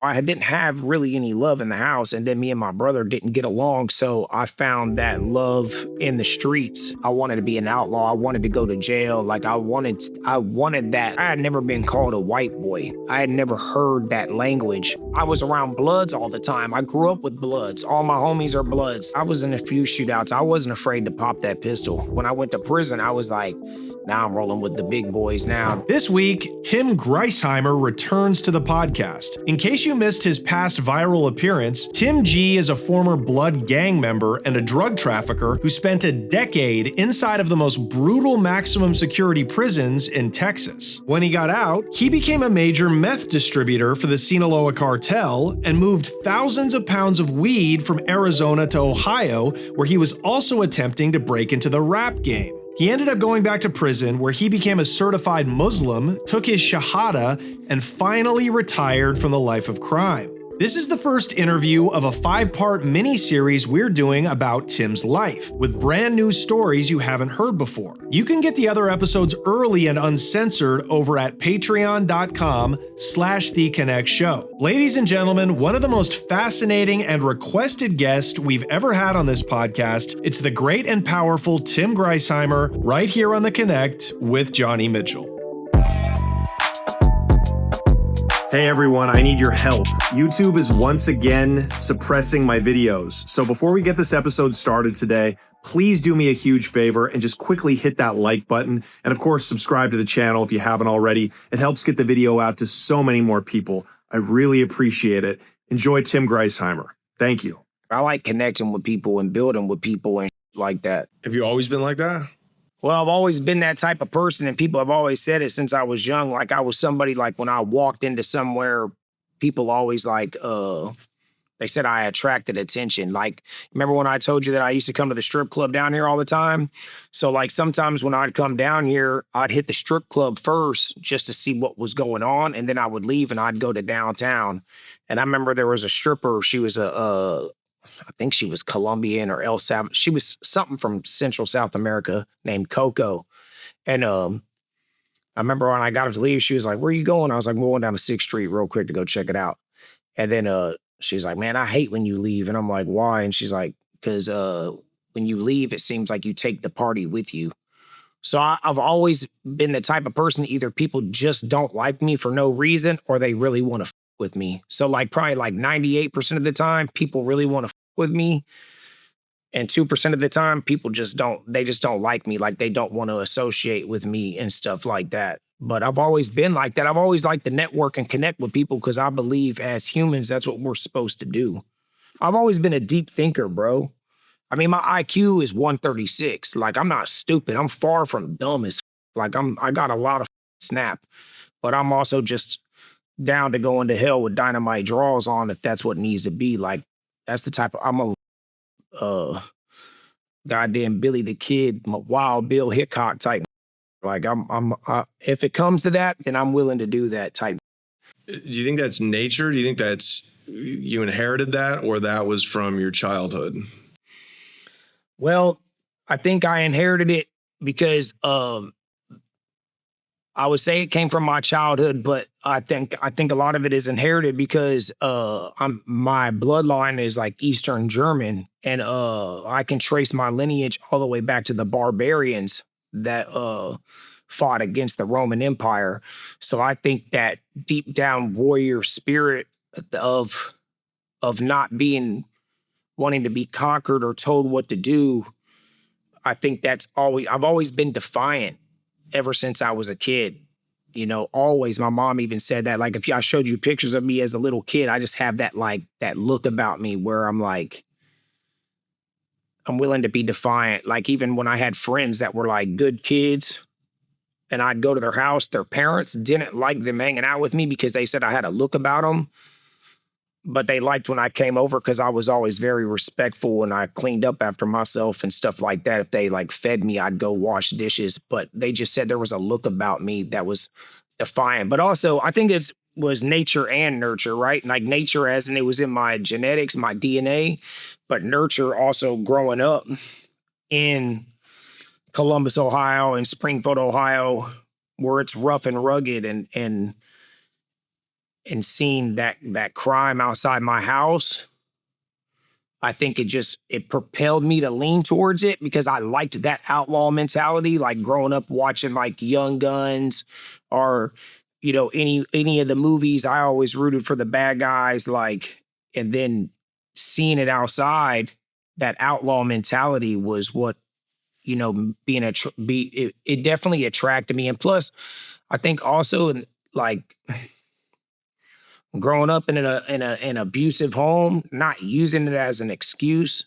I didn't have really any love in the house, and then me and my brother didn't get along, so I found that love in the streets. I wanted to be an outlaw. I wanted to go to jail. Like I wanted that. I had never been called a white boy. I had never heard that language. I was around Bloods all the time. I grew up with Bloods. All my homies are Bloods. I was in a few shootouts. I wasn't afraid to pop that pistol. When I went to prison, I was like, now I'm rolling with the big boys now. This week, Tim Griesheimer returns to the podcast. In case you missed his past viral appearance, Tim G is a former Blood gang member and a drug trafficker who spent a decade inside of the most brutal maximum security prisons in Texas. When he got out, he became a major meth distributor for the Sinaloa cartel and moved thousands of pounds of weed from Arizona to Ohio, where he was also attempting to break into the rap game. He ended up going back to prison where he became a certified Muslim, took his Shahada, and finally retired from the life of crime. This is the first interview of a 5-part mini-series we're doing about Tim's life, with brand new stories you haven't heard before. You can get the other episodes early and uncensored over at patreon.com/theconnectshow. Ladies and gentlemen, one of the most fascinating and requested guests we've ever had on this podcast, it's the great and powerful Tim Griesheimer, right here on The Connect with Johnny Mitchell. Hey everyone, I need your help. YouTube is once again suppressing my videos. So before we get this episode started today, please do me a huge favor and just quickly hit that like button. And of course, subscribe to the channel if you haven't already. It helps get the video out to so many more people. I really appreciate it. Enjoy Tim Griesheimer. Thank you. I like connecting with people and building with people and like that. Have you always been like that? Well, I've always been that type of person, and people have always said it since I was young. Like, I was somebody, like, when I walked into somewhere, people always, like, they said I attracted attention. Like, remember when I told you that I used to come to the strip club down here all the time? So, like, sometimes when I'd come down here, I'd hit the strip club first just to see what was going on, and then I would leave, and I'd go to downtown. And I remember there was a stripper. She was I think she was Colombian or El Salvador. She was something from Central South America named Coco. And I remember when I got her to leave, she was like, where are you going? I was like, I'm going down to 6th Street real quick to go check it out. And then she's like, man, I hate when you leave. And I'm like, why? And she's like, because when you leave, it seems like you take the party with you. So I've always been the type of person, either people just don't like me for no reason or they really want to f with me. So like probably like 98% of the time, people really want to f with me. And 2% of the time, people just don't like me. Like they don't want to associate with me and stuff like that. But I've always been like that. I've always liked to network and connect with people because I believe as humans, that's what we're supposed to do. I've always been a deep thinker, bro. I mean, my IQ is 136. Like, I'm not stupid. I'm far from dumb as like I got a lot of snap, but I'm also just down to go into hell with dynamite draws on if that's what it needs to be. Like, that's the type of, I'm a goddamn Billy the Kid, I'm a Wild Bill Hickok type. Like, if it comes to that, then I'm willing to do that type. Do you think that's nature? Do you think that's, you inherited that, or that was from your childhood? Well, I think I inherited it because I would say it came from my childhood, but I think a lot of it is inherited because my bloodline is like Eastern German, and I can trace my lineage all the way back to the barbarians that fought against the Roman Empire. So I think that deep down warrior spirit of not wanting to be conquered or told what to do, I think I've always been defiant ever since I was a kid. You know, always. My mom even said that, like, if I showed you pictures of me as a little kid, I just have that, like, that look about me where I'm like, I'm willing to be defiant. Like, even when I had friends that were like good kids and I'd go to their house, their parents didn't like them hanging out with me because they said I had a look about them. But they liked when I came over because I was always very respectful and I cleaned up after myself and stuff like that. If they like fed me, I'd go wash dishes. But they just said there was a look about me that was defiant. But also, I think it was nature and nurture, right? Like nature as in it was in my genetics, my DNA, but nurture also growing up in Columbus, Ohio and Springfield, Ohio, where it's rough and rugged and and seeing that crime outside my house, I think it propelled me to lean towards it because I liked that outlaw mentality, like growing up watching like Young Guns or, any of the movies. I always rooted for the bad guys, like, and then seeing it outside, that outlaw mentality was what, it definitely attracted me. And plus, I think also like growing up in an abusive home, not using it as an excuse,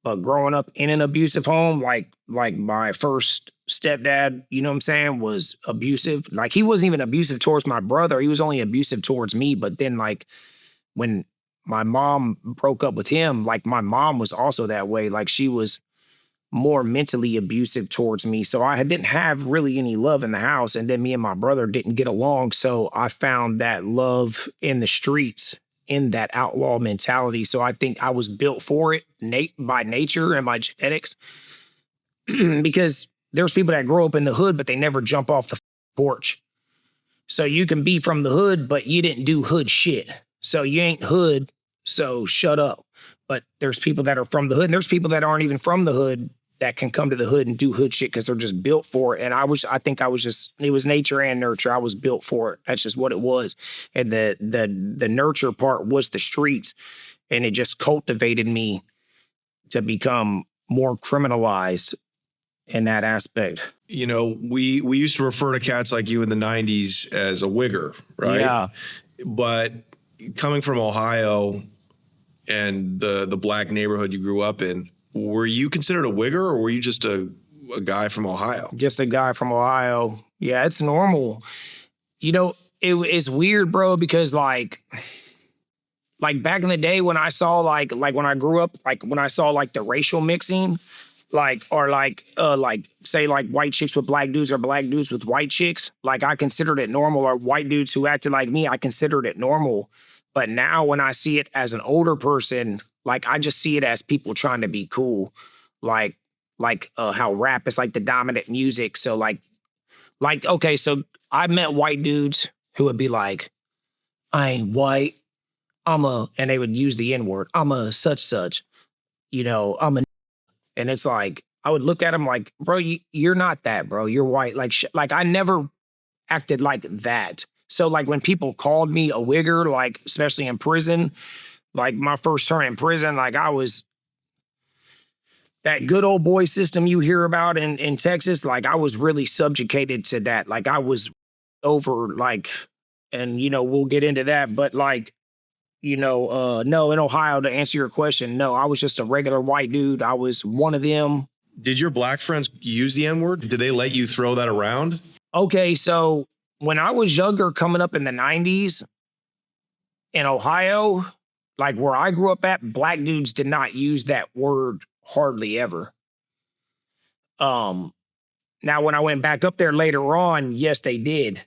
but growing up in an abusive home, like my first stepdad, you know what I'm saying, was abusive. Like he wasn't even abusive towards my brother. He was only abusive towards me. But then like when my mom broke up with him, like my mom was also that way. Like she was more mentally abusive towards me. So I didn't have really any love in the house. And then me and my brother didn't get along. So I found that love in the streets, in that outlaw mentality. So I think I was built for it by nature and my genetics because there's people that grow up in the hood, but they never jump off the porch. So you can be from the hood, but you didn't do hood shit. So you ain't hood. So shut up. But there's people that are from the hood and there's people that aren't even from the hood that can come to the hood and do hood shit because they're just built for it. And it was nature and nurture. I was built for it. That's just what it was. And the nurture part was the streets. And it just cultivated me to become more criminalized in that aspect. We used to refer to cats like you in the 90s as a wigger, right? Yeah. But coming from Ohio and the black neighborhood you grew up in, were you considered a wigger or were you just a guy from Ohio? Just a guy from Ohio. Yeah, it's normal. It's weird, bro, because like back in the day when I saw like when I grew up, like when I saw like the racial mixing, say like white chicks with black dudes or black dudes with white chicks, like I considered it normal, or white dudes who acted like me, I considered it normal. But now when I see it as an older person, like I just see it as people trying to be cool. Like how rap is like the dominant music. So okay, so I met white dudes who would be like, I ain't white, and they would use the N-word. I'm a such, I'm a, and it's like, I would look at them like, bro, you're not that, bro. You're white. Like I never acted like that. So like when people called me a wigger, like especially in prison, like my first term in prison, like I was that good old boy system you hear about in Texas. Like I was really subjugated to that. Like I was over and we'll get into that. But no, in Ohio, to answer your question, no, I was just a regular white dude. I was one of them. Did your black friends use the N-word? Did they let you throw that around? Okay, so when I was younger, coming up in the 90s in Ohio, like where I grew up at, black dudes did not use that word hardly ever. Now when I went back up there later on, yes, they did.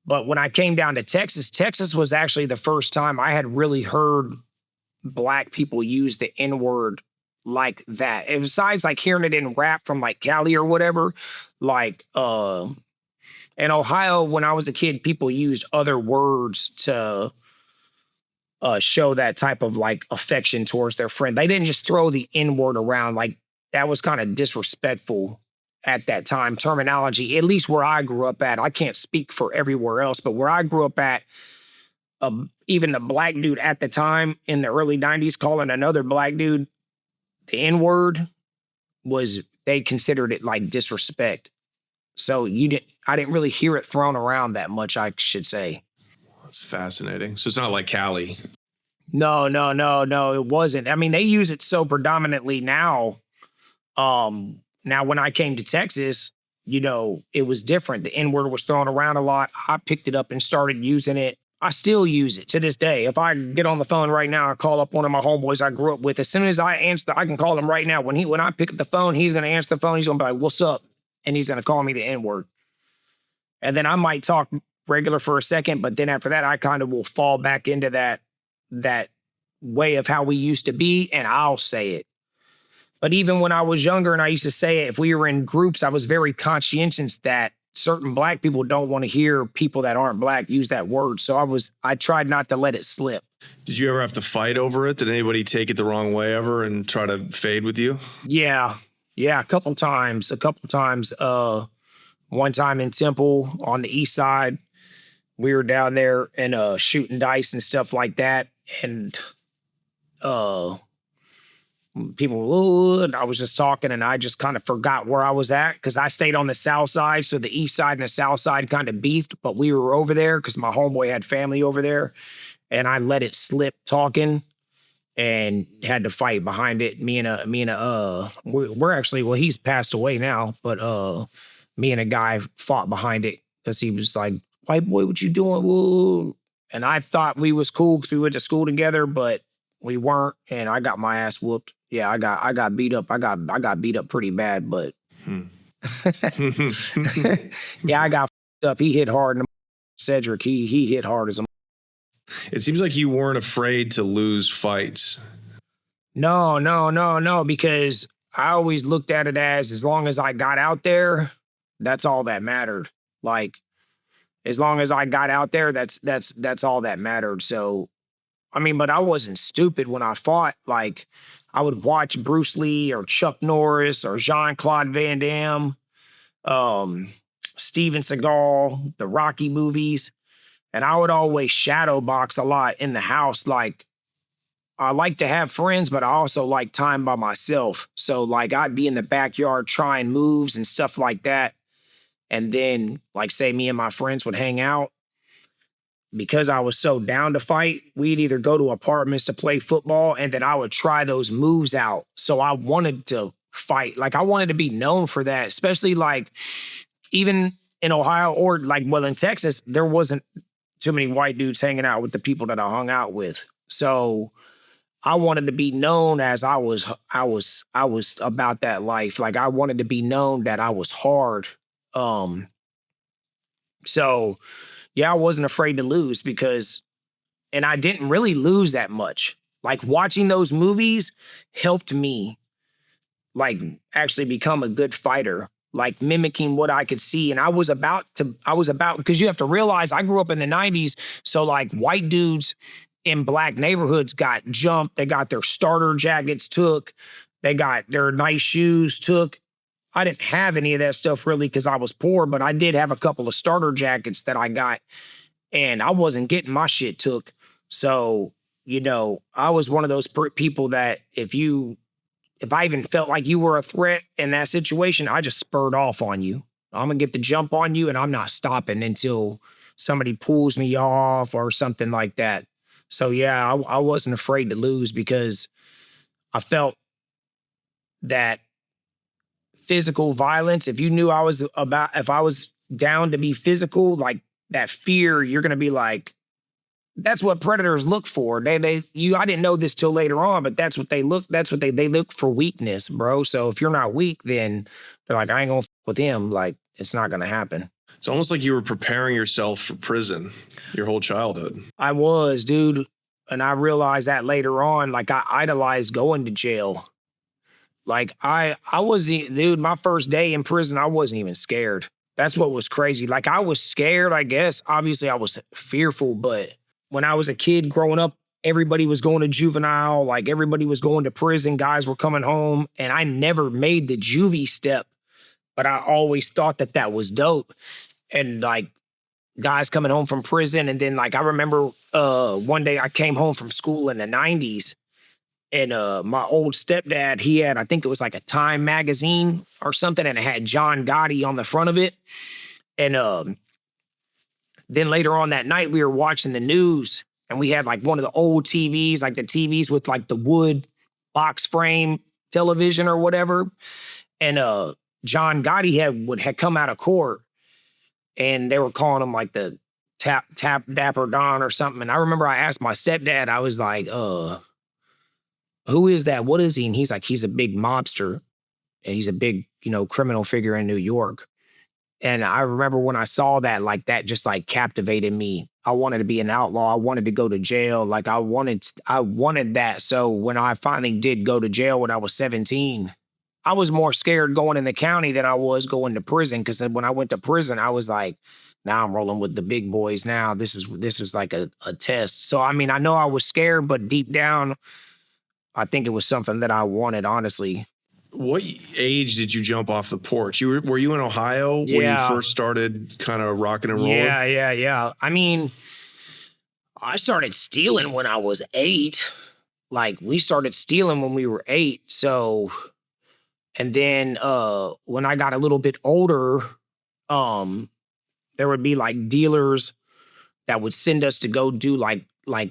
But when I came down to Texas, Texas was actually the first time I had really heard black people use the N-word like that. And besides like hearing it in rap from like Cali or whatever, like in Ohio, when I was a kid, people used other words to show that type of like affection towards their friend. They didn't just throw the N-word around. Like that was kind of disrespectful at that time, terminology, at least where I grew up at. I can't speak for everywhere else, but where I grew up at, even the black dude at the time in the early 90s calling another black dude the N-word they considered it like disrespect. So I didn't really hear it thrown around that much, I should say. That's fascinating. So it's not like Cali. No, it wasn't. I mean, they use it so predominantly now. Now, when I came to Texas, it was different. The N-word was thrown around a lot. I picked it up and started using it. I still use it to this day. If I get on the phone right now, I call up one of my homeboys I grew up with. As soon as I answer, I can call him right now. When I pick up the phone, he's going to answer the phone. He's going to be like, "What's up?" And he's going to call me the N-word. And then I might talk regular for a second, but then after that, I kind of will fall back into that way of how we used to be, and I'll say it. But even when I was younger and I used to say it, if we were in groups, I was very conscientious that certain black people don't want to hear people that aren't black use that word. So I tried not to let it slip. Did you ever have to fight over it? Did anybody take it the wrong way ever and try to fade with you? Yeah. Yeah. A couple times. One time in Temple on the east side, we were down there and shooting dice and stuff like that. And I was just talking and I just kind of forgot where I was at because I stayed on the south side. So the east side and the south side kind of beefed, but we were over there because my homeboy had family over there. And I let it slip talking and had to fight behind it. We're actually, well, he's passed away now, but me and a guy fought behind it because he was like, white boy, what you doing? Woo. And I thought we was cool because we went to school together, but we weren't. And I got my ass whooped. Yeah, I got beat up. I got beat up pretty bad, but yeah, I got up. He hit hard. And Cedric, he hit hard as a. It seems like you weren't afraid to lose fights. No, because I always looked at it as long as I got out there, that's all that mattered. Like, as long as I got out there, that's all that mattered. So, I mean, but I wasn't stupid when I fought. Like, I would watch Bruce Lee or Chuck Norris or Jean-Claude Van Damme, Steven Seagal, the Rocky movies. And I would always shadow box a lot in the house. Like, I like to have friends, but I also like time by myself. So, like, I'd be in the backyard trying moves and stuff like that. And then, like, say me and my friends would hang out. Because I was so down to fight, we'd either go to apartments to play football, and then I would try those moves out. So I wanted to fight. Like, I wanted to be known for that, especially, like, even in Ohio or, like, well, in Texas, there wasn't too many white dudes hanging out with the people that I hung out with. So I wanted to be known as I was about that life. Like, I wanted to be known that I was hard. So yeah, I wasn't afraid to lose and I didn't really lose that much. Like, watching those movies helped me, like, actually become a good fighter. Like, mimicking what I could see. And because you have to realize I grew up in the 90s. So, like, white dudes in black neighborhoods got jumped. They got their starter jackets took. They got their nice shoes took. I didn't have any of that stuff really because I was poor, but I did have a couple of starter jackets that I got, and I wasn't getting my shit took. So, I was one of those people that if I even felt like you were a threat in that situation, I just spurred off on you. I'm going to get the jump on you, and I'm not stopping until somebody pulls me off or something like that. So, yeah, I wasn't afraid to lose because I felt that physical violence, if I was down to be physical, like that fear, you're going to be like, that's what predators look for. I didn't know this till later on, but that's what they look for weakness, bro. So if you're not weak, then they're like, I ain't gonna f with him. Like, it's not gonna happen. It's almost like you were preparing yourself for prison your whole childhood. I was, dude. And I realized that later on, like, I idolized going to jail. Like, I wasn't, dude, my first day in prison, I wasn't even scared. That's what was crazy. Like, I was scared, I guess. Obviously, I was fearful, but when I was a kid growing up, everybody was going to juvenile. Like, everybody was going to prison. Guys were coming home. And I never made the juvie step, but I always thought that was dope. And, like, guys coming home from prison. And then, like, I remember one day I came home from school in the 90s. And my old stepdad, he had, I think it was like a Time magazine or something, and it had John Gotti on the front of it. And then later on that night, we were watching the news, and we had like one of the old TVs, like the TVs with like the wood box frame television or whatever. And John Gotti had come out of court, and they were calling him like the Tap Dapper Don or something. And I remember I asked my stepdad, I was like, who is that? What is he? And he's like, he's a big mobster. And he's a big, criminal figure in New York. And I remember when I saw that, like, that just like captivated me. I wanted to be an outlaw. I wanted to go to jail. Like, I wanted that. So when I finally did go to jail when I was 17, I was more scared going in the county than I was going to prison. Cause when I went to prison, I was like, now I'm rolling with the big boys now. This is like a test. So I mean, I know I was scared, but deep down, I think it was something that I wanted, honestly. What age did you jump off the porch? Were you in Ohio when you Yeah. first started kind of rocking and rolling? Yeah. I mean, I started stealing when I was 8. Like we started stealing when we were 8. So, and then when I got a little bit older, there would be like dealers that would send us to go do like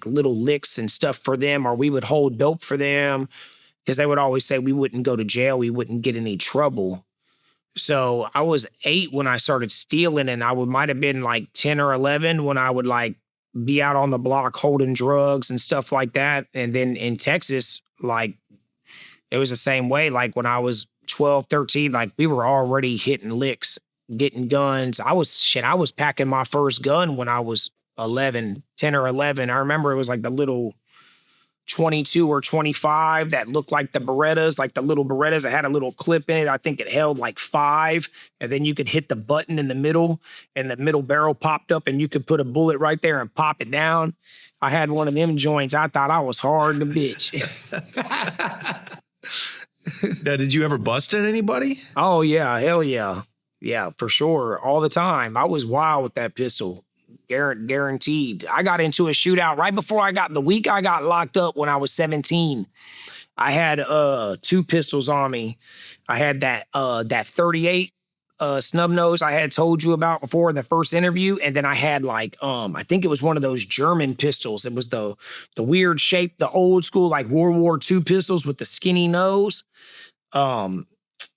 little licks and stuff for them, or we would hold dope for them because they would always say we wouldn't go to jail, we wouldn't get any trouble. So I was 8 when I started stealing, and I might have been like 10 or 11 when I would like be out on the block holding drugs and stuff like that. And then in Texas, like it was the same way. Like when I was 12, 13, like we were already hitting licks, getting guns. I was packing my first gun when I was 10 or 11. I remember it was like the little 22 or 25 that looked like the Berettas, like the little Berettas that had a little clip in it. I think it held like 5, and then you could hit the button in the middle and the middle barrel popped up and you could put a bullet right there and pop it down. I had one of them joints. I thought I was hard to bitch. Now, did you ever bust at anybody? Oh yeah, hell yeah. Yeah, for sure. All the time. I was wild with that pistol. Guaranteed. I got into a shootout right before the week I got locked up when I was 17. I had 2 pistols on me. I had that 38 snub nose I had told you about before in the first interview, and then I had like I think it was one of those German pistols. It was the weird shape, the old school like World War II pistols with the skinny nose.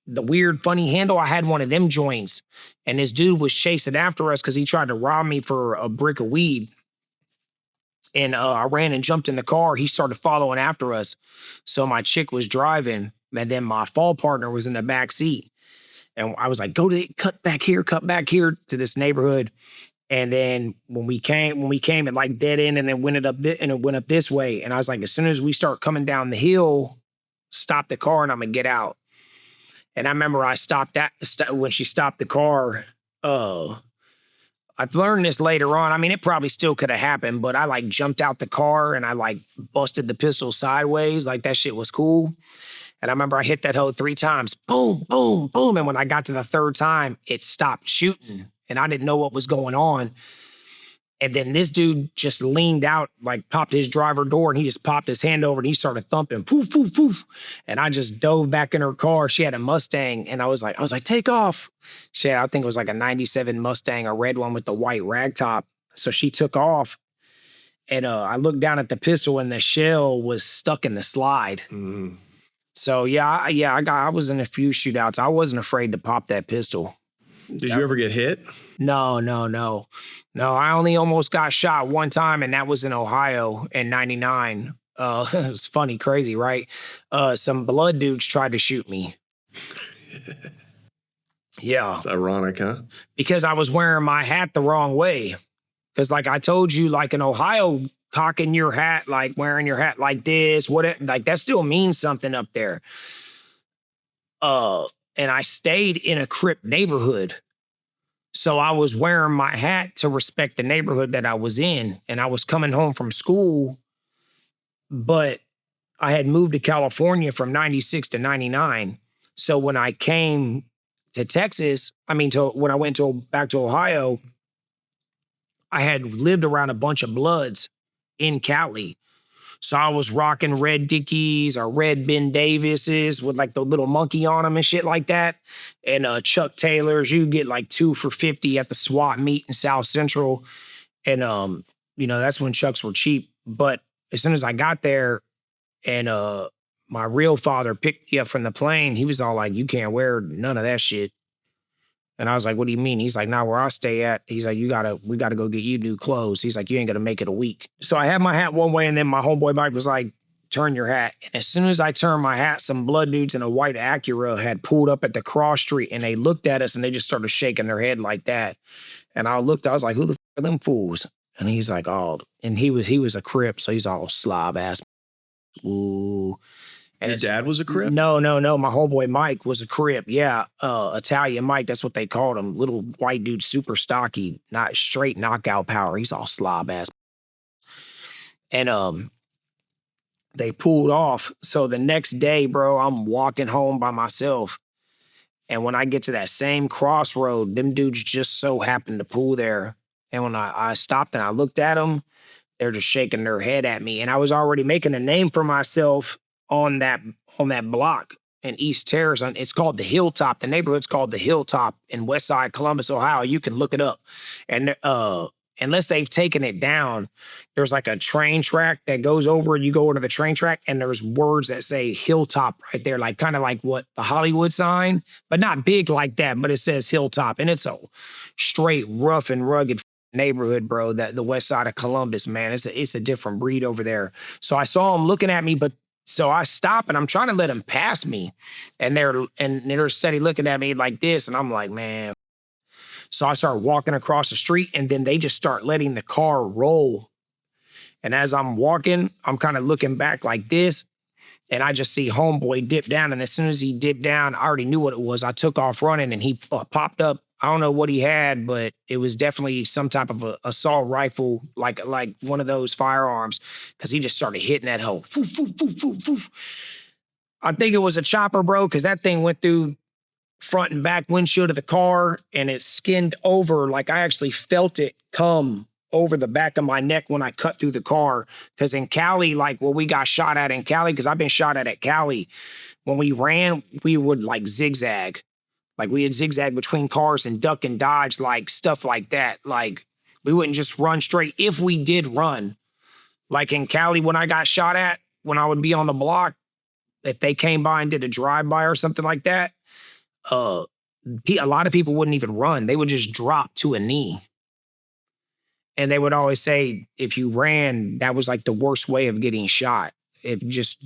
The weird funny handle. I had one of them joints, and this dude was chasing after us because he tried to rob me for a brick of weed. And I ran and jumped in the car. He started following after us. So my chick was driving, and then my fall partner was in the back seat. And I was like, cut back here to this neighborhood. And then when we came at like dead end, and it went up this way. And I was like, as soon as we start coming down the hill, stop the car and I'm gonna get out. And I remember I when she stopped the car. I've learned this later on. I mean, it probably still could have happened, but I like jumped out the car and I like busted the pistol sideways. Like that shit was cool. And I remember I hit that hoe 3 times. Boom, boom, boom. And when I got to the 3rd time, it stopped shooting. And I didn't know what was going on. And then this dude just leaned out, like popped his driver door, and he just popped his hand over and he started thumping, poof, poof, poof. And I just dove back in her car. She had a Mustang, and I was like, take off. She had, I think it was like a 97 Mustang, a red one with the white rag top. So she took off, and I looked down at the pistol, and the shell was stuck in the slide. Mm. So I was in a few shootouts. I wasn't afraid to pop that pistol. Did you ever get hit? No. I only almost got shot one time, and that was in Ohio in 99. It was funny, crazy, right? Some blood dudes tried to shoot me. Yeah. It's ironic, huh? Because I was wearing my hat the wrong way. Because like I told you, like in Ohio, cocking your hat, like wearing your hat like this, like that still means something up there. And I stayed in a Crip neighborhood. So I was wearing my hat to respect the neighborhood that I was in. And I was coming home from school, but I had moved to California from 96 to 99. So when I came to Texas, when I went back to Ohio, I had lived around a bunch of Bloods in Cali. So I was rocking red Dickies or red Ben Davises with like the little monkey on them and shit like that. And Chuck Taylors, you get like 2 for $50 at the swap meet in South Central. And, that's when Chucks were cheap. But as soon as I got there and my real father picked me up from the plane, he was all like, you can't wear none of that shit. And I was like, what do you mean? He's like, nah, where I stay at, he's like, we gotta go get you new clothes. He's like, you ain't gonna make it a week. So I had my hat one way, and then my homeboy Mike was like, turn your hat. And as soon as I turned my hat, some blood dudes in a white Acura had pulled up at the cross street, and they looked at us and they just started shaking their head like that. And I was like, who the f are them fools? And he's like, oh, and he was a Crip, so he's all slob ass. Ooh. And Your dad was a Crip? No. My homeboy Mike was a Crip. Yeah, Italian Mike. That's what they called him. Little white dude, super stocky, not straight knockout power. He's all slob ass. And they pulled off. So the next day, bro, I'm walking home by myself. And when I get to that same crossroad, them dudes just so happened to pull there. And when I stopped and I looked at them, they're just shaking their head at me. And I was already making a name for myself on that block in East Terrace. It's called the Hilltop. The neighborhood's called the Hilltop in Westside Columbus, Ohio. You can look it up. And unless they've taken it down, there's like a train track that goes over, and you go over to the train track, and there's words that say Hilltop right there, like kind of like what the Hollywood sign, but not big like that, but it says Hilltop. And it's a straight rough and rugged neighborhood, bro. That the west side of Columbus, man, it's a different breed over there. So I saw them looking at me, but so I stop and I'm trying to let them pass me, and they're steady looking at me like this, and I'm like, man. So I start walking across the street, and then they just start letting the car roll. And as I'm walking, I'm kind of looking back like this, and I just see homeboy dip down. And as soon as he dipped down, I already knew what it was. I took off running, and he popped up. I don't know what he had, but it was definitely some type of a assault rifle, like one of those firearms, because he just started hitting that hoe. Foof, foof, foof, foof, foof. I think it was a chopper, bro, because that thing went through front and back windshield of the car, and it skinned over. Like I actually felt it come over the back of my neck when I cut through the car. Because in Cali, like where we got shot at in Cali, because I've been shot at Cali, when we ran, we would like zigzag. Like we had zigzag between cars and duck and dodge, like stuff like that. Like we wouldn't just run straight. If we did run, like in Cali, when I got shot at, when I would be on the block, if they came by and did a drive-by or something like that, a lot of people wouldn't even run. They would just drop to a knee. And they would always say, if you ran, that was like the worst way of getting shot. If just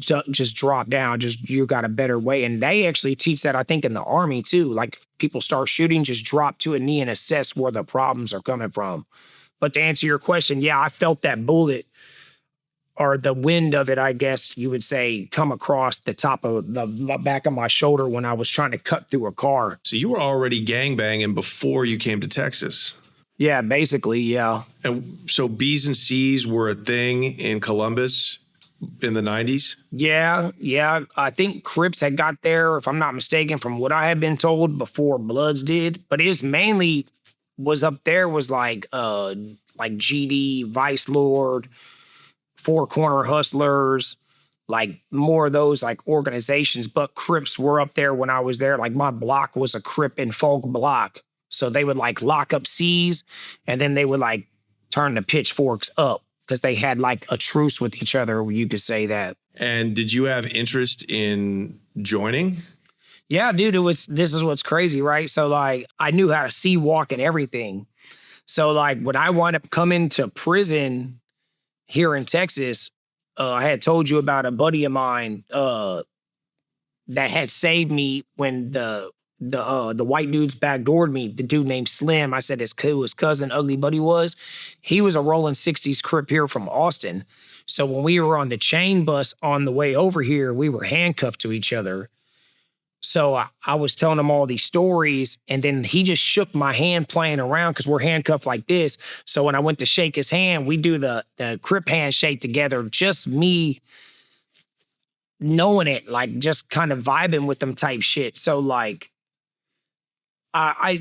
drop down, you got a better way. And they actually teach that, I think, in the Army too. Like people start shooting, just drop to a knee and assess where the problems are coming from. But to answer your question, yeah, I felt that bullet, or the wind of it, I guess you would say, come across the top of the back of my shoulder when I was trying to cut through a car. So you were already gangbanging before you came to Texas. Yeah, basically, yeah. And so B's and C's were a thing in Columbus in the 90s? Yeah. I think Crips had got there, if I'm not mistaken, from what I had been told, before Bloods did. But it was mainly was up there was like GD, Vice Lord, Four Corner Hustlers, like more of those like organizations. But Crips were up there when I was there. Like my block was a Crip and folk block. So they would like lock up C's, and then they would like turn the pitchforks up, because they had like a truce with each other, you could say that. And did you have interest in joining? Yeah, dude, this is what's crazy, right? So like I knew how to see walk and everything. So like when I wound up coming to prison here in Texas, I had told you about a buddy of mine that had saved me when the white dudes backdoored me. The dude named Slim, I said his cousin Ugly Buddy was. He was a rolling 60s Crip here from Austin. So when we were on the chain bus on the way over here, we were handcuffed to each other. So I was telling him all these stories, and then he just shook my hand playing around, because we're handcuffed like this. So when I went to shake his hand, we do the Crip handshake together, just me knowing it, like just kind of vibing with them type shit. So like,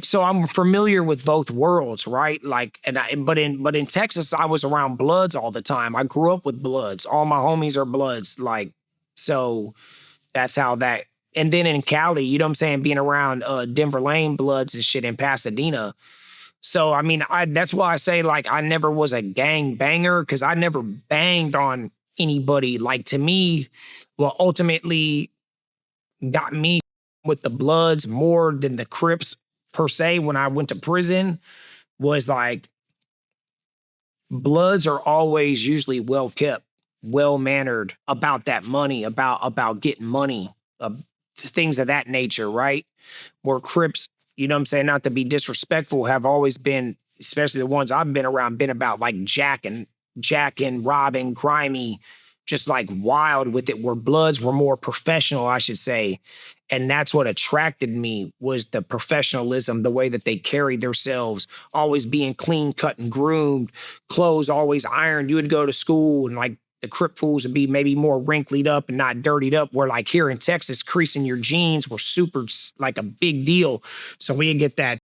so I'm familiar with both worlds, right? Like, but in Texas, I was around Bloods all the time. I grew up with Bloods. All my homies are Bloods. Like, so that's how that. And then in Cali, you know what I'm saying, being around Denver Lane Bloods and shit in Pasadena. So I mean, that's why I say like I never was a gang banger, because I never banged on anybody. Like to me, what ultimately got me with the Bloods more than the Crips per se when I went to prison was like Bloods are always usually well kept, well mannered about that money, about getting money, things of that nature, right? Where Crips, you know what I'm saying, not to be disrespectful, have always been, especially the ones I've been around, been about like jacking, robbing, grimy, just like wild with it, where Bloods were more professional, I should say. And that's what attracted me, was the professionalism, the way that they carried themselves, always being clean cut and groomed, clothes always ironed. You would go to school and like the Crip fools would be maybe more wrinkled up and not dirtied up, where like here in Texas, creasing your jeans were super like a big deal. So we'd get that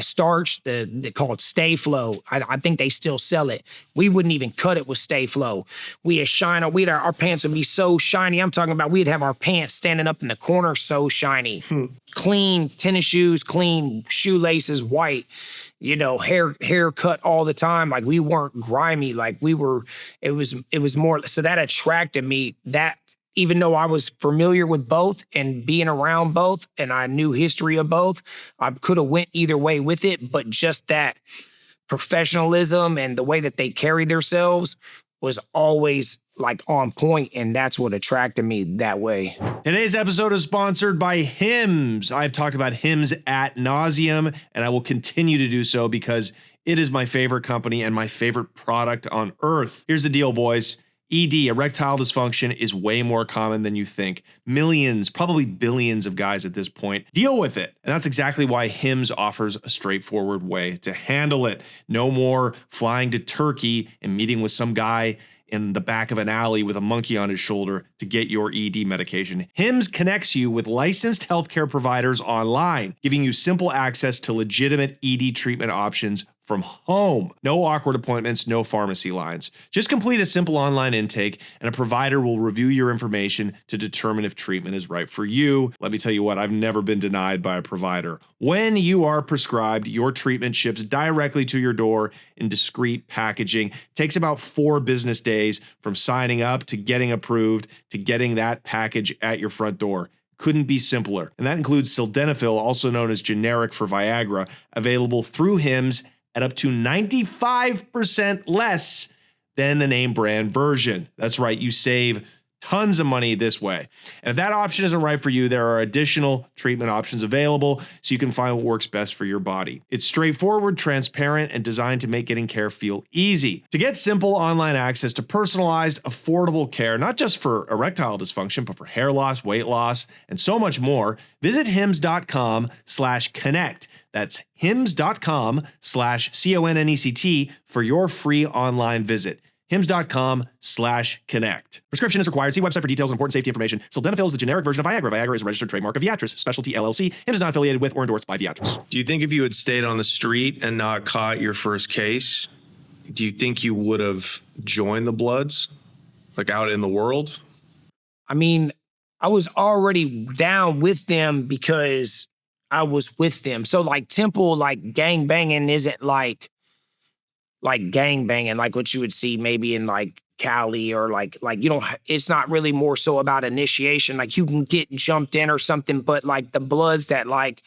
starch, they call it Stay Flow. I think they still sell it. We wouldn't even cut it with Stay Flow. We had shine, our pants would be so shiny. I'm talking about we'd have our pants standing up in the corner so shiny. Clean tennis shoes, clean shoelaces, white, hair cut all the time. Like we weren't grimy. Like we were, it was more, so that attracted me. That, even though I was familiar with both and being around both and I knew history of both, I could have went either way with it, but just that professionalism and the way that they carried themselves was always like on point, and that's what attracted me that way. Today's episode is sponsored by Hims. I've talked about Hims ad nauseum, and I will continue to do so because it is my favorite company and my favorite product on earth. Here's the deal, boys. ED, erectile dysfunction, is way more common than you think. Millions, probably billions of guys at this point deal with it. And that's exactly why Hims offers a straightforward way to handle it. No more flying to Turkey and meeting with some guy in the back of an alley with a monkey on his shoulder to get your ED medication. Hims connects you with licensed healthcare providers online, giving you simple access to legitimate ED treatment options from home. No awkward appointments, no pharmacy lines. Just complete a simple online intake and a provider will review your information to determine if treatment is right for you. Let me tell you what, I've never been denied by a provider. When you are prescribed, your treatment ships directly to your door in discreet packaging. It takes about 4 business days from signing up to getting approved to getting that package at your front door. Couldn't be simpler. And that includes sildenafil, also known as generic for Viagra, available through Hims at up to 95% less than the name brand version. That's right, you save tons of money this way. And if that option isn't right for you, there are additional treatment options available so you can find what works best for your body. It's straightforward, transparent, and designed to make getting care feel easy. To get simple online access to personalized, affordable care, not just for erectile dysfunction, but for hair loss, weight loss, and so much more, visit hims.com/connect. That's hims.com/CONNECT for your free online visit. hims.com/connect. Prescription is required. See website for details and important safety information. Sildenafil is the generic version of Viagra. Viagra is a registered trademark of Viatris Specialty LLC. Hims is not affiliated with or endorsed by Viatris. Do you think if you had stayed on the street and not caught your first case, do you think you would have joined the Bloods, like out in the world? I mean, I was already down with them because I was with them. So like Temple, like gang banging isn't like gang banging, like what you would see maybe in like Cali or like, it's not really more so about initiation. Like you can get jumped in or something, but like the Bloods that like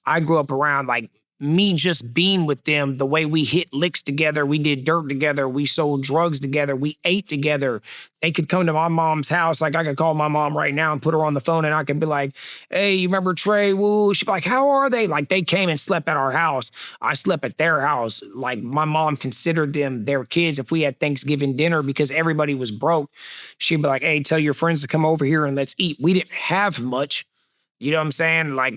I grew up around, like me just being with them, the way we hit licks together, we did dirt together, we sold drugs together, we ate together. They could come to my mom's house. Like I could call my mom right now and put her on the phone and I could be like, hey, you remember Trey? Woo. She'd be like, how are they? Like they came and slept at our house. I slept at their house. Like my mom considered them their kids. If we had Thanksgiving dinner because everybody was broke, she'd be like, hey, tell your friends to come over here and let's eat. We didn't have much. You know what I'm saying? Like,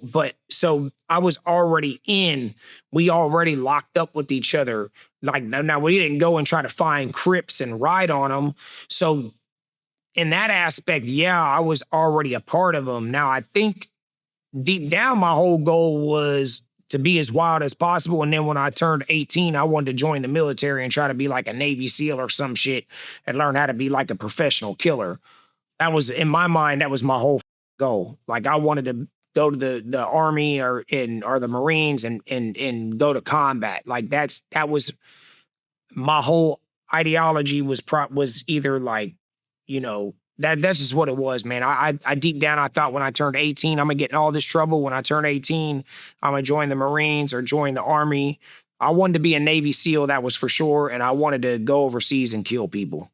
but so I was already in, we already locked up with each other. Like now we didn't go and try to find Crips and ride on them. So in that aspect, yeah, I was already a part of them. Now I think deep down, my whole goal was to be as wild as possible. And then when I turned 18, I wanted to join the military and try to be like a Navy SEAL or some shit and learn how to be like a professional killer. That was, in my mind, that was my whole goal. Like I wanted to go to the Army or the Marines and go to combat. Like that was my whole ideology was either like, that's just what it was, man. I deep down, I thought when I turned 18, I'm gonna get in all this trouble. When I turn 18, I'm gonna join the Marines or join the Army. I wanted to be a Navy SEAL, that was for sure. And I wanted to go overseas and kill people.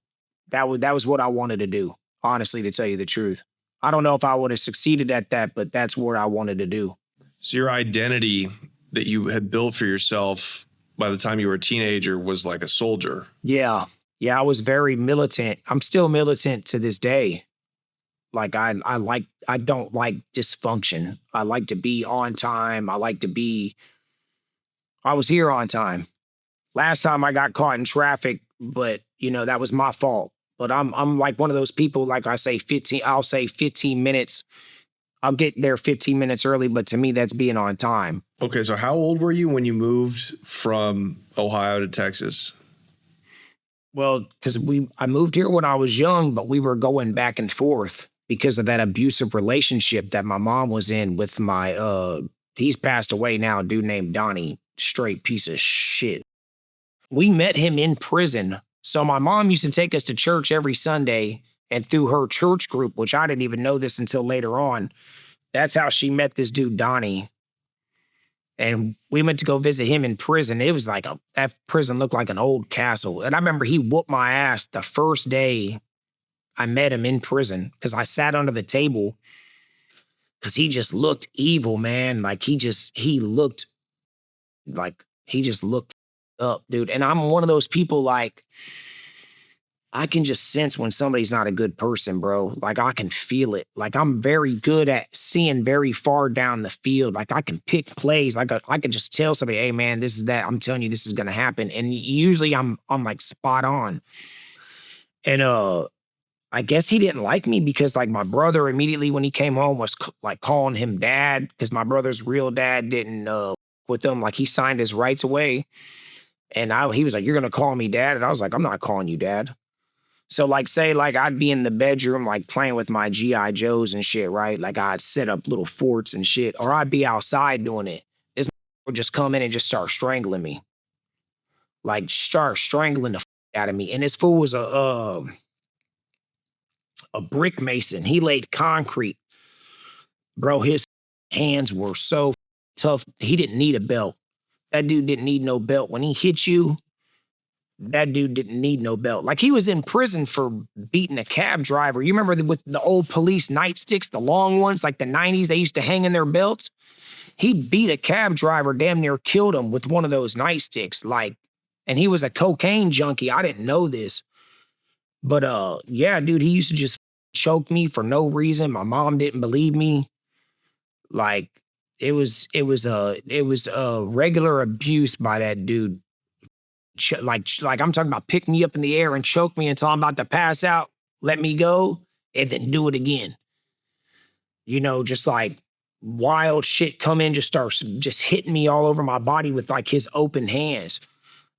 That was what I wanted to do, honestly, to tell you the truth. I don't know if I would have succeeded at that, but that's what I wanted to do. So your identity that you had built for yourself by the time you were a teenager was like a soldier. Yeah. Yeah, I was very militant. I'm still militant to this day. Like I don't like dysfunction. I like to be on time. I was here on time. Last time I got caught in traffic, but that was my fault. But I'm like one of those people, like I'll say 15 minutes. I'll get there 15 minutes early, but to me that's being on time. Okay, so how old were you when you moved from Ohio to Texas? Well, because I moved here when I was young, but we were going back and forth because of that abusive relationship that my mom was in with he's passed away now, a dude named Donnie, straight piece of shit. We met him in prison. So my mom used to take us to church every Sunday, and through her church group, which I didn't even know this until later on, that's how she met this dude, Donnie. And we went to go visit him in prison. It was like that prison looked like an old castle. And I remember he whooped my ass the first day I met him in prison because I sat under the table because he just looked evil, man. Like he just looked up, dude. And I'm one of those people, like, I can just sense when somebody's not a good person, bro. Like I can feel it. Like I'm very good at seeing very far down the field. Like I can pick plays. Like I can just tell somebody, hey man, this is that. I'm telling you, this is gonna happen. And usually I'm like spot on. And I guess he didn't like me because like my brother immediately when he came home was like calling him dad because my brother's real dad didn't with him. Like he signed his rights away. And he was like, you're gonna call me dad? And I was like, I'm not calling you dad. So like say like I'd be in the bedroom like playing with my G.I. Joes and shit, right? Like I'd set up little forts and shit, or I'd be outside doing it. This would just come in and just start strangling me. Like start strangling the out of me. And this fool was a brick mason. He laid concrete. Bro, his hands were so tough. He didn't need a belt. That dude didn't need no belt. When he hit you, that dude didn't need no belt. Like he was in prison for beating a cab driver. You remember with the old police nightsticks, the long ones, like the 90s, they used to hang in their belts? He beat a cab driver, damn near killed him with one of those nightsticks. Like, and he was a cocaine junkie. I didn't know this. But yeah, dude, he used to just choke me for no reason. My mom didn't believe me. Like, it was regular abuse by that dude. Like I'm talking about pick me up in the air and choke me until I'm about to pass out, let me go, and then do it again. Just like wild shit come in, just starts just hitting me all over my body with like his open hands.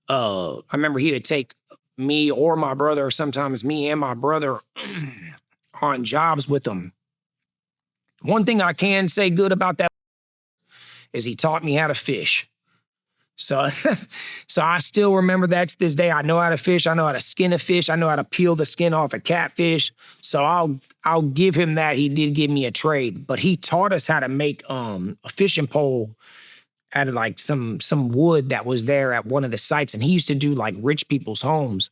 I remember he would take me or my brother, or sometimes me and my brother on jobs with him. One thing I can say good about that is he taught me how to fish. So I still remember that to this day. I know how to fish. I know how to skin a fish. I know how to peel the skin off a catfish. So I'll give him that. He did give me a trade, but he taught us how to make a fishing pole out of like some wood that was there at one of the sites. And he used to do like rich people's homes.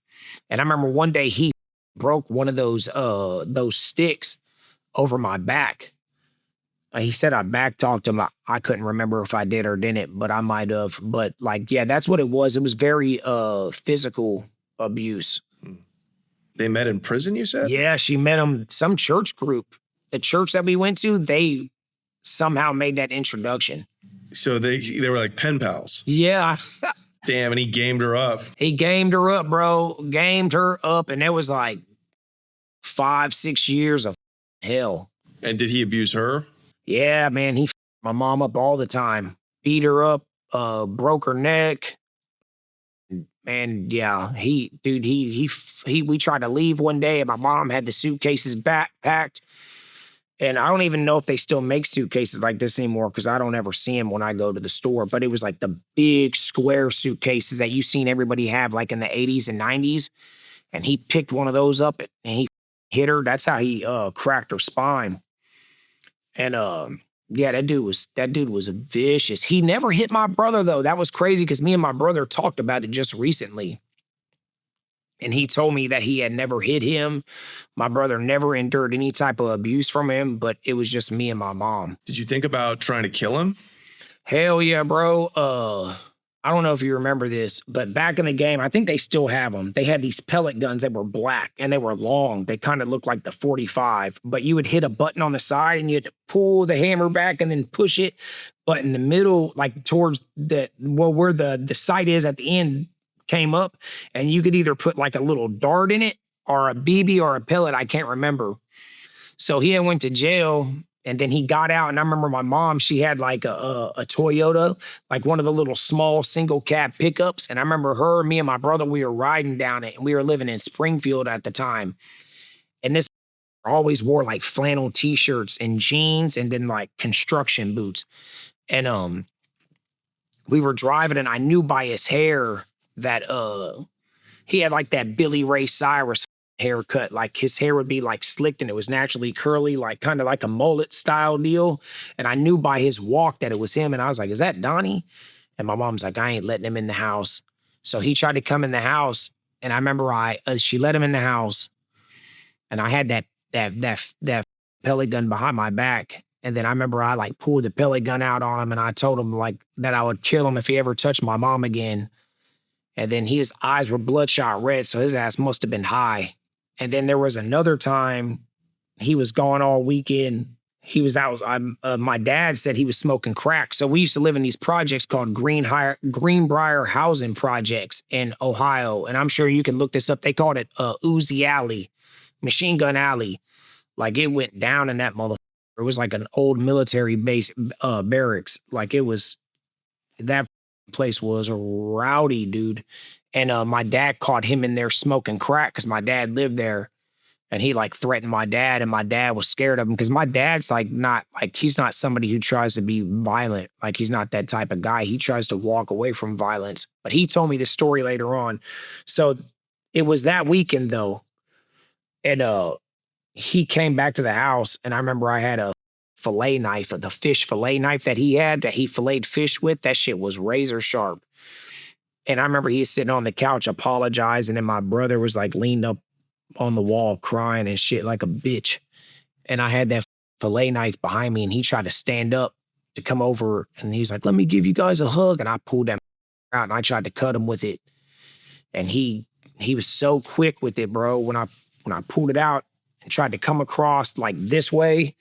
And I remember one day he broke one of those sticks over my back. He said I back-talked him. I couldn't remember if I did or didn't, but I might have. But like, yeah, that's what it was. It was very physical abuse. They met in prison, you said? Yeah, she met him, some church group. The church that we went to, they somehow made that introduction. So they were like pen pals. Yeah. Damn, and he gamed her up. He gamed her up, bro. Gamed her up, and it was like 5-6 years of hell. And did he abuse her? Yeah, man, he my mom up all the time. Beat her up, broke her neck. And yeah, we tried to leave one day and my mom had the suitcases packed. And I don't even know if they still make suitcases like this anymore because I don't ever see them when I go to the store. But it was like the big square suitcases that you've seen everybody have like in the 80s and 90s. And he picked one of those up and he hit her. That's how he cracked her spine. And yeah, that dude was vicious. He never hit my brother though. That was crazy because me and my brother talked about it just recently. And he told me that he had never hit him. My brother never endured any type of abuse from him, but it was just me and my mom. Did you think about trying to kill him? Hell yeah, bro. I don't know if you remember this, but back in the game, I think they still have them. They had these pellet guns that were black and they were long. They kind of looked like the 45, but you would hit a button on the side and you had to pull the hammer back and then push it. But in the middle, like towards where the sight is at the end came up, and you could either put like a little dart in it or a BB or a pellet. I can't remember. So he had went to jail. And then he got out, and I remember my mom, she had like a Toyota, like one of the little small single cab pickups. And I remember her, me and my brother, we were riding down it, and we were living in Springfield at the time. And this always wore like flannel t-shirts and jeans and then like construction boots. And we were driving, and I knew by his hair that he had like that Billy Ray Cyrus haircut. Like his hair would be like slicked and it was naturally curly, like kind of like a mullet style deal. And I knew by his walk that it was him. And I was like, is that Donnie? And my mom's like, I ain't letting him in the house. So he tried to come in the house. And I remember she let him in the house. And I had that pellet gun behind my back. And then I remember I like pulled the pellet gun out on him, and I told him like that I would kill him if he ever touched my mom again. And then his eyes were bloodshot red. So his ass must have been high. And then there was another time he was gone all weekend. He was out. My dad said he was smoking crack. So we used to live in these projects called Greenbrier Housing Projects in Ohio. And I'm sure you can look this up. They called it Uzi Alley, Machine Gun Alley. Like it went down in that motherfucker. It was like an old military base barracks. Like it was, that place was rowdy, dude. And my dad caught him in there smoking crack because my dad lived there, and he like threatened my dad, and my dad was scared of him because my dad's he's not somebody who tries to be violent. Like he's not that type of guy. He tries to walk away from violence. But he told me this story later on. So it was that weekend though. And he came back to the house, and I remember I had a fillet knife, the fish fillet knife that he had that he filleted fish with. That shit was razor sharp. And I remember he was sitting on the couch apologizing, and my brother was like leaned up on the wall crying and shit like a bitch. And I had that fillet knife behind me, and he tried to stand up to come over, and he's like, let me give you guys a hug. And I pulled that out, and I tried to cut him with it. And he was so quick with it, bro. When I pulled it out and tried to come across like this way,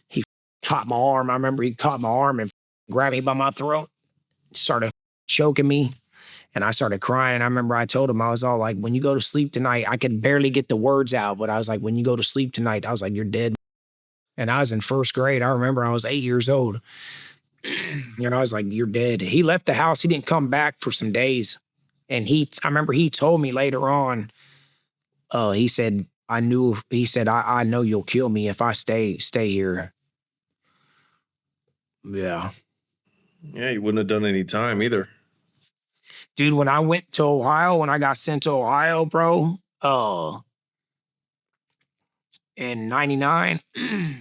he caught my arm. I remember he caught my arm and grabbed me by my throat, started choking me. And I started crying. And I remember I told him, I was all like, when you go to sleep tonight, I could barely get the words out, but I was like, when you go to sleep tonight, I was like, you're dead. And I was in first grade. I remember I was 8 years old. I was like, you're dead. He left the house. He didn't come back for some days. And I remember he told me later on, he said, I know you'll kill me if I stay here. Yeah. Yeah, you wouldn't have done any time either. Dude, when I went to Ohio, when I got sent to Ohio, bro, in 99,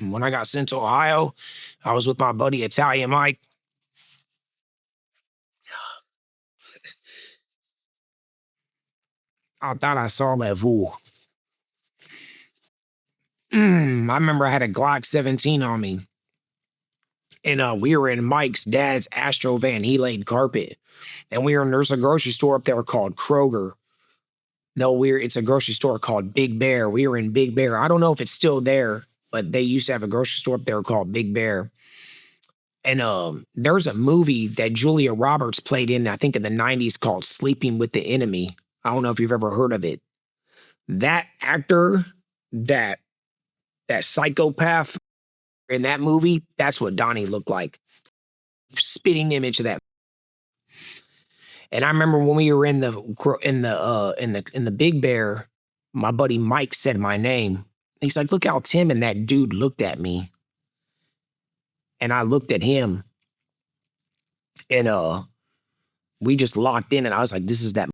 when I got sent to Ohio, I was with my buddy Italian Mike. I thought I saw that fool. I remember I had a Glock 17 on me. And we were in Mike's dad's Astro van. He laid carpet. And there's a grocery store up there called Kroger. No, it's a grocery store called Big Bear. We were in Big Bear. I don't know if it's still there, but they used to have a grocery store up there called Big Bear. And there's a movie that Julia Roberts played in, I think in the 90s, called Sleeping with the Enemy. I don't know if you've ever heard of it. That actor, that psychopath in that movie, that's what Donnie looked like. Spitting image of that. And I remember when we were in the Big Bear, my buddy Mike said my name. He's like, look how Tim and that dude looked at me. And I looked at him. And we just locked in, and I was like, this is that.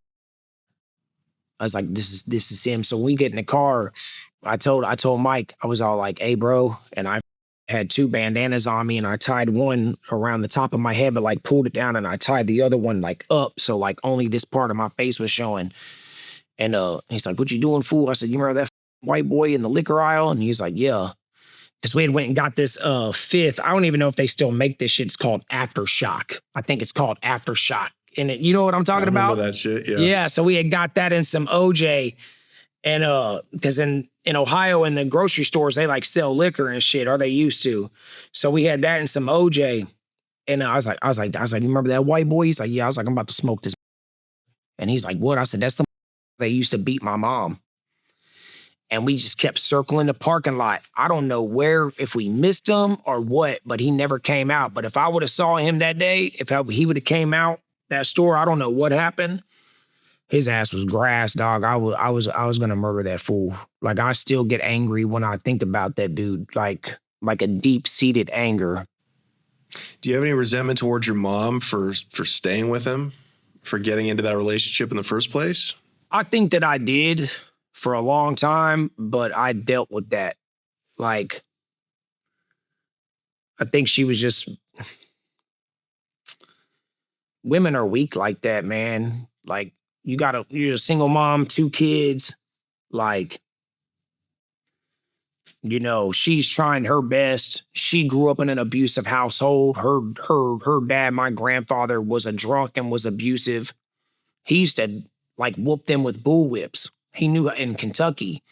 I was like, this is him. So when we get in the car, I told Mike, I was all like, hey bro, and I had two bandanas on me, and I tied one around the top of my head, but like pulled it down, and I tied the other one like up, so like only this part of my face was showing. And he's like, what you doing, fool? I said, you remember that white boy in the liquor aisle? And he's like, yeah. Because we had went and got this fifth. I don't even know if they still make this shit. It's called Aftershock. I think it's called Aftershock. And you know what I'm talking about? Remember that shit, yeah. Yeah, so we had got that in some OJ. And because in Ohio in the grocery stores, they like sell liquor and shit, or they used to. So we had that in some OJ. And I was like, you remember that white boy? He's like, yeah. I was like, I'm about to smoke this. And he's like, what? I said, that's the they used to beat my mom. And we just kept circling the parking lot. I don't know if we missed him or what, but he never came out. But if I would have saw him that day, he would have came out that store, I don't know what happened. His ass was grass, dog. I was gonna murder that fool. Like, I still get angry when I think about that dude, like a deep-seated anger. Do you have any resentment towards your mom for staying with him, for getting into that relationship in the first place? I think that I did for a long time, but I dealt with that. Like, I think she was just... Women are weak like that, man. Like, you're a single mom, 2 kids. Like, you know, she's trying her best. She grew up in an abusive household. Her dad, my grandfather, was a drunk and was abusive. He used to like whoop them with bullwhips. He knew in Kentucky.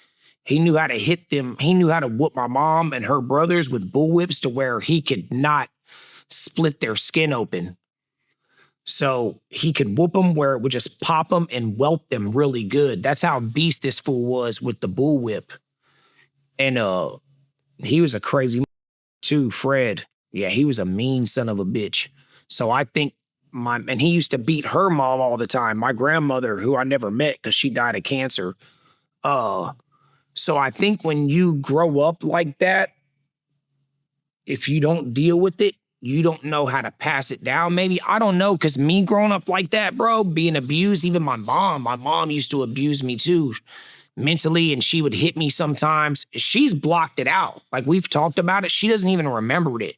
He knew how to hit them. He knew how to whoop my mom and her brothers with bullwhips to where he could not split their skin open. So he could whoop them where it would just pop them and welt them really good. That's how beast this fool was with the bullwhip. And he was a crazy too, Fred. Yeah, he was a mean son of a bitch. So I think and he used to beat her mom all the time. My grandmother, who I never met because she died of cancer. So I think when you grow up like that, if you don't deal with it, you don't know how to pass it down, maybe. I don't know, because me growing up like that, bro, being abused, even my mom used to abuse me too, mentally, and she would hit me sometimes. She's blocked it out. Like, we've talked about it. She doesn't even remember it.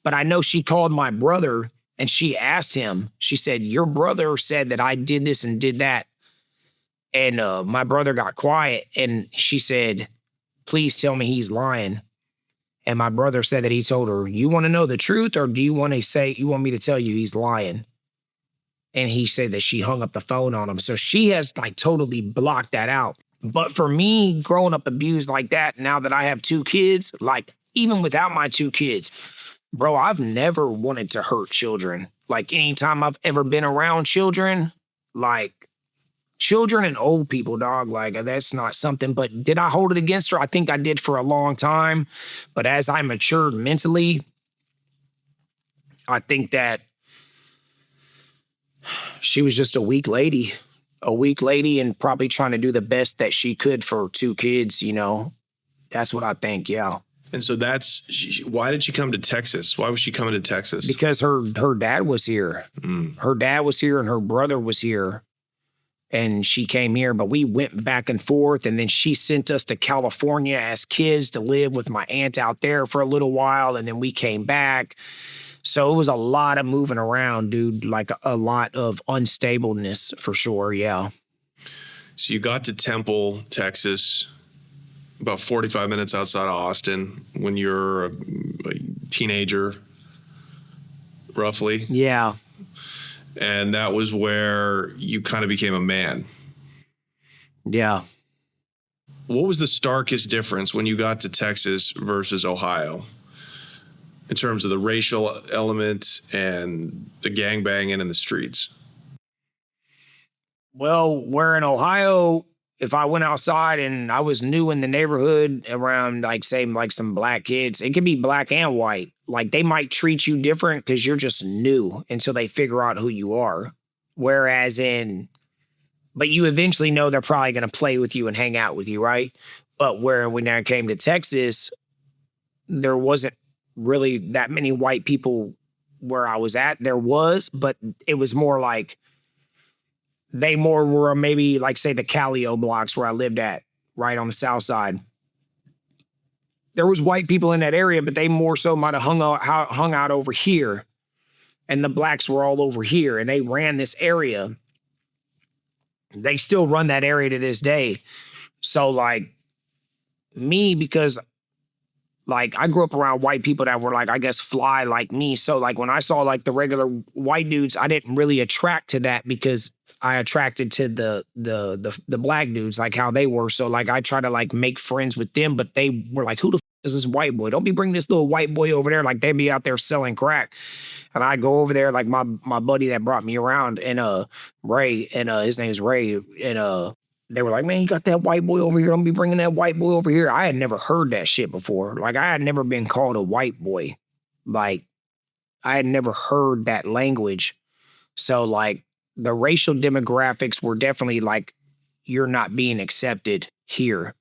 But I know she called my brother, and she asked him, she said, your brother said that I did this and did that. And my brother got quiet, and she said, please tell me he's lying. And my brother said that he told her, you want to know the truth, or do you want me to tell you he's lying? And he said that she hung up the phone on him. So she has like totally blocked that out. But for me, growing up abused like that, now that I have 2 kids, like even without my 2 kids, bro, I've never wanted to hurt children. Like, anytime I've ever been around children, like, children and old people, dog, like, that's not something. But did I hold it against her? I think I did for a long time. But as I matured mentally, I think that she was just a weak lady and probably trying to do the best that she could for 2 kids, you know? That's what I think, yeah. And so why did she come to Texas? Why was she coming to Texas? Because her dad was here. Her dad was here and her brother was here. And she came here, but we went back and forth. And then she sent us to California as kids to live with my aunt out there for a little while. And then we came back. So it was a lot of moving around, dude, like a lot of unstableness for sure. Yeah. So you got to Temple, Texas, about 45 minutes outside of Austin when you're a teenager, roughly. Yeah. And that was where you kind of became a man. Yeah. What was the starkest difference when you got to Texas versus Ohio in terms of the racial element and the gangbanging in the streets? Well, where in Ohio, if I went outside and I was new in the neighborhood around, like, say, like some black kids, it could be black and white. Like, they might treat you different because you're just new until they figure out who you are. Whereas but you eventually know they're probably going to play with you and hang out with you, right? But when I came to Texas, there wasn't really that many white people where I was at. There was, but it was more like, they more were maybe like, say, the Callio blocks where I lived at, right on the south side. There was white people in that area, but they more so might have hung out over here. And the blacks were all over here, and they ran this area. They still run that area to this day. So, like, me, because, like I grew up around white people that were like, I guess, fly like me. So like when I saw like the regular white dudes, I didn't really attract to that because I attracted to the black dudes, like how they were. So like I try to like make friends with them, but they were like, who the is this white boy? Don't be bringing this little white boy over there. Like they'd be out there selling crack. And I'd go over there, like my buddy that brought me around and Ray, and his name's Ray, and they were like, man, you got that white boy over here. Don't be bringing that white boy over here. I had never heard that shit before. Like I had never been called a white boy. Like I had never heard that language. So like the racial demographics were definitely like, you're not being accepted here.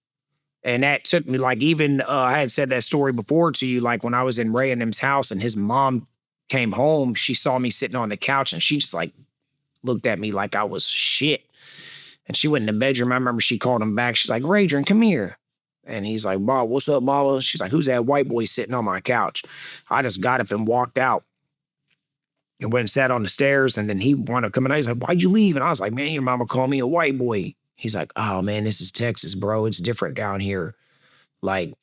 And that took me like even I had said that story before to you, like when I was in Ray and them's house and his mom came home, she saw me sitting on the couch and she just like looked at me like I was shit. And she went in the bedroom. I remember she called him back. She's like, Radrian, come here. And he's like, Bob, what's up, Mama? She's like, who's that white boy sitting on my couch? I just got up and walked out and went and sat on the stairs. And then he wanted to come in. He's like, why'd you leave? And I was like, man, your mama called me a white boy. He's like, oh man, this is Texas, bro. It's different down here. Like,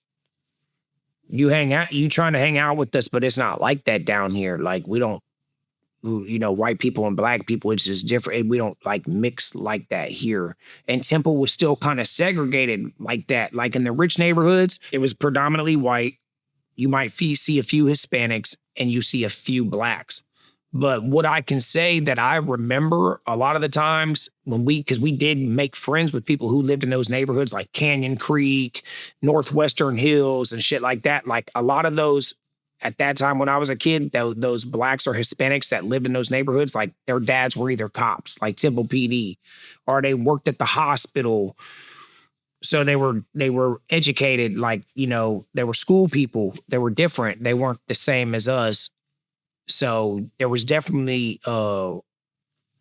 you trying to hang out with us, but it's not like that down here. Like, we don't, you know, white people and black people, it's just different. We don't like mix like that here. And Temple was still kind of segregated like that. Like in the rich neighborhoods, it was predominantly white. You might see a few Hispanics and you see a few blacks. But what I can say that I remember a lot of the times because we did make friends with people who lived in those neighborhoods like Canyon Creek, Northwestern Hills and shit like that. Like a lot of those at that time when I was a kid, those blacks or Hispanics that lived in those neighborhoods, like their dads were either cops, like Temple PD, or they worked at the hospital. So they were educated, like, you know, they were school people. They were different. They weren't the same as us. So there was definitely a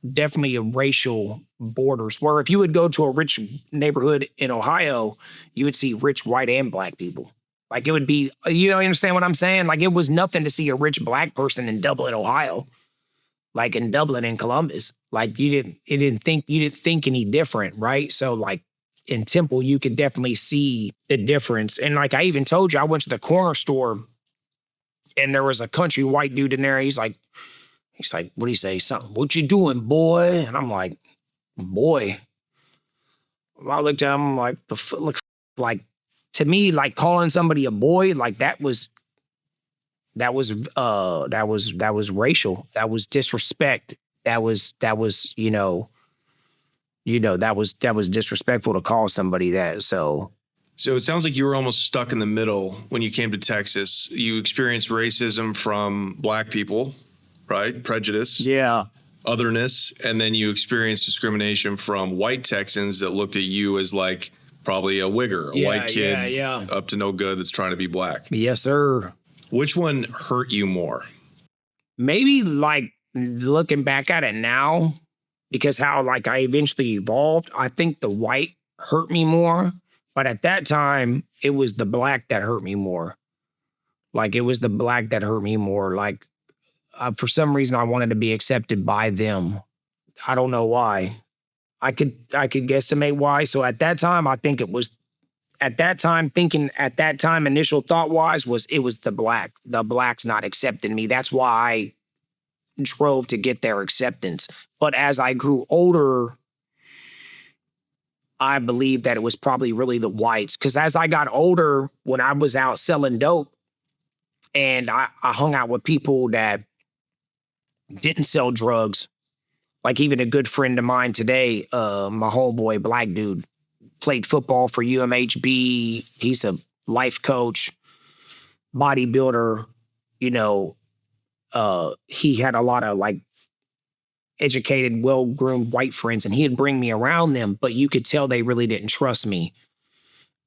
racial borders where if you would go to a rich neighborhood in Ohio, you would see rich white and black people. Like it would be, you know, you understand what I'm saying? Like it was nothing to see a rich black person in Dublin, Ohio, like in Dublin and Columbus. Like you didn't think any different, right? So like in Temple, you could definitely see the difference. And like I even told you, I went to the corner store and there was a country white dude in there. He's like, what do you say? Something, what you doing, boy? And I'm like, boy. I looked at him like, like, to me, like calling somebody a boy, like that was racial. That was disrespect. That was, you know, that was disrespectful to call somebody that. So it sounds like you were almost stuck in the middle when you came to Texas. You experienced racism from black people, right? Prejudice. Yeah. Otherness. And then you experienced discrimination from white Texans that looked at you as like probably a wigger, a white kid up to no good that's trying to be black. Yes, sir. Which one hurt you more? Maybe like looking back at it now, because how like I eventually evolved, I think the white hurt me more. But at that time, it was the black that hurt me more. Like, it was the black that hurt me more. Like, for some reason, I wanted to be accepted by them. I don't know why. I could guesstimate why. So at that time, I think it was, initial thought-wise, it was the black. The blacks not accepting me. That's why I drove to get their acceptance. But as I grew older, I believe that it was probably really the whites. Because as I got older, when I was out selling dope and I hung out with people that didn't sell drugs, like even a good friend of mine today, my homeboy, black dude, played football for UMHB. He's a life coach, bodybuilder. You know, he had a lot of like educated, well-groomed white friends, and he'd bring me around them, but you could tell they really didn't trust me.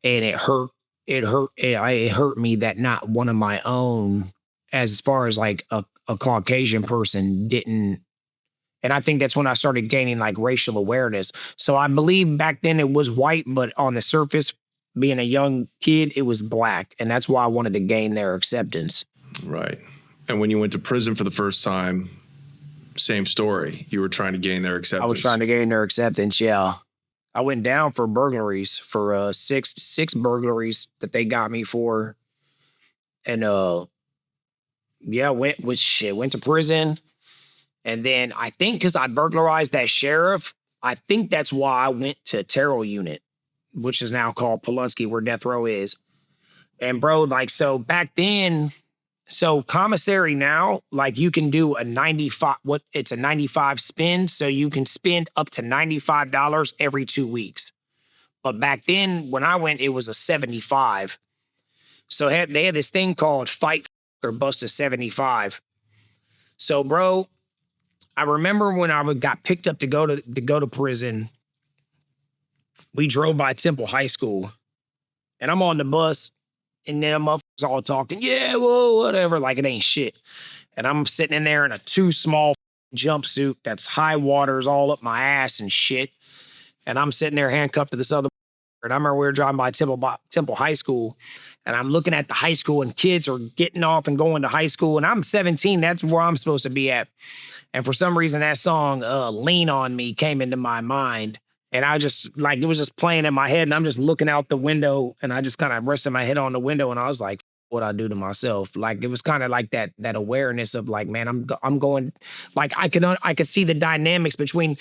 And it hurt me that not one of my own, as far as like a Caucasian person, didn't. And I think that's when I started gaining like racial awareness. So I believe back then it was white, but on the surface, being a young kid, it was black. And that's why I wanted to gain their acceptance. Right. And when you went to prison for the first time, same story. You were trying to gain their acceptance. I was trying to gain their acceptance, yeah. I went down for burglaries, for six burglaries that they got me for. And yeah, went to prison. And then I think because I burglarized that sheriff, I think that's why I went to Terrell Unit, which is now called Pulaski, where death row is. And bro, like, so back then, so commissary now, like you can do a 95, it's a 95 spin. So you can spend up to $95 every 2 weeks. But back then when I went, it was a 75. So they had this thing called fight or bust a 75. So bro, I remember when I got picked up to go to prison, we drove by Temple High School and I'm on the bus and then motherfuckers all talking, yeah, well, whatever, like it ain't shit. And I'm sitting in there in a too small jumpsuit that's high waters all up my ass and shit. And I'm sitting there handcuffed to this other. And I remember we were driving by Temple High School and I'm looking at the high school and kids are getting off and going to high school. And I'm 17. That's where I'm supposed to be at. And for some reason, that song, Lean On Me, came into my mind. And I just, like, it was just playing in my head. And I'm just looking out the window and I just kind of rested my head on the window. And I was like, what I do to myself? Like, it was kind of like that awareness of like, man, I'm going, like, I could see the dynamics between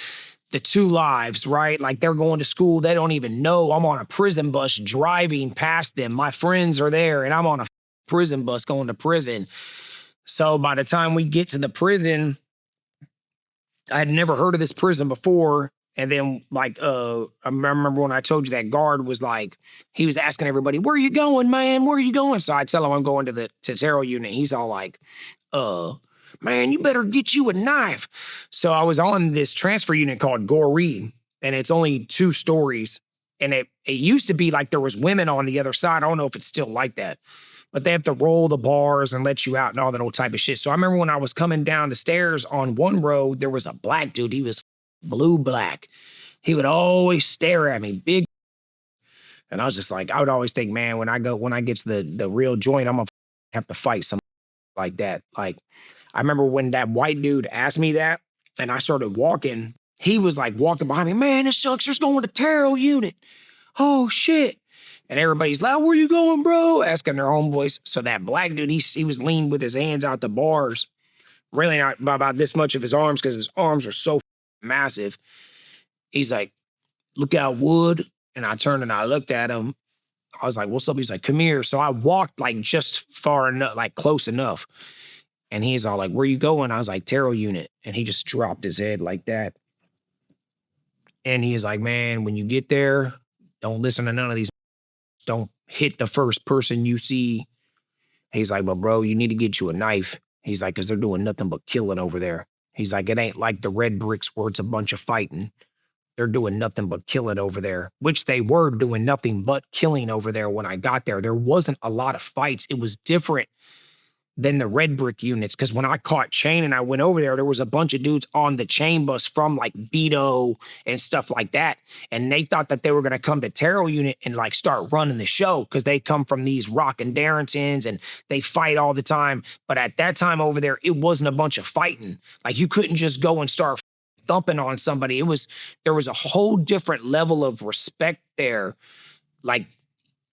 the two lives, right? Like they're going to school. They don't even know I'm on a prison bus driving past them. My friends are there and I'm on a prison bus going to prison. So by the time we get to the prison, I had never heard of this prison before. And then like, I remember when I told you that guard was like, he was asking everybody, where are you going, man? Where are you going? So I tell him I'm going to Terrell Unit. He's all like, man, you better get you a knife. So I was on this transfer unit called Goree, and it's only 2 stories. And it used to be like there was women on the other side. I don't know if it's still like that, but they have to roll the bars and let you out and all that old type of shit. So I remember when I was coming down the stairs on one row, there was a black dude. He was blue black. He would always stare at me, big. And I was just like, I would always think, man, when I get to the real joint, I'm gonna have to fight somebody like that. Like, I remember when that white dude asked me that and I started walking, he was like walking behind me, man, this sucks, just going to Terrell Unit. Oh shit. And everybody's like, where you going, bro? Asking their homeboys. So that black dude, he was leaned with his hands out the bars, really not about this much of his arms because his arms are so massive. He's like, look out, Wood. And I turned and I looked at him. I was like, what's up? He's like, come here. So I walked like just far enough, like close enough. And he's all like, where you going? I was like, Terrell Unit. And he just dropped his head like that. And he's like, man, when you get there, don't listen to none of these. Don't hit the first person you see. He's like, but bro, you need to get you a knife. He's like, because they're doing nothing but killing over there. He's like, it ain't like the Red Bricks where it's a bunch of fighting. They're doing nothing but killing over there, which they were doing nothing but killing over there when I got there. There wasn't a lot of fights. It was different than the Red Brick units. Because when I caught Chain and I went over there was a bunch of dudes on the Chain bus from like Beto and stuff like that. And they thought that they were going to come to Terrell Unit and like start running the show because they come from these Rock and Darringtons and they fight all the time. But at that time over there, it wasn't a bunch of fighting. Like you couldn't just go and start thumping on somebody. There was a whole different level of respect there. Like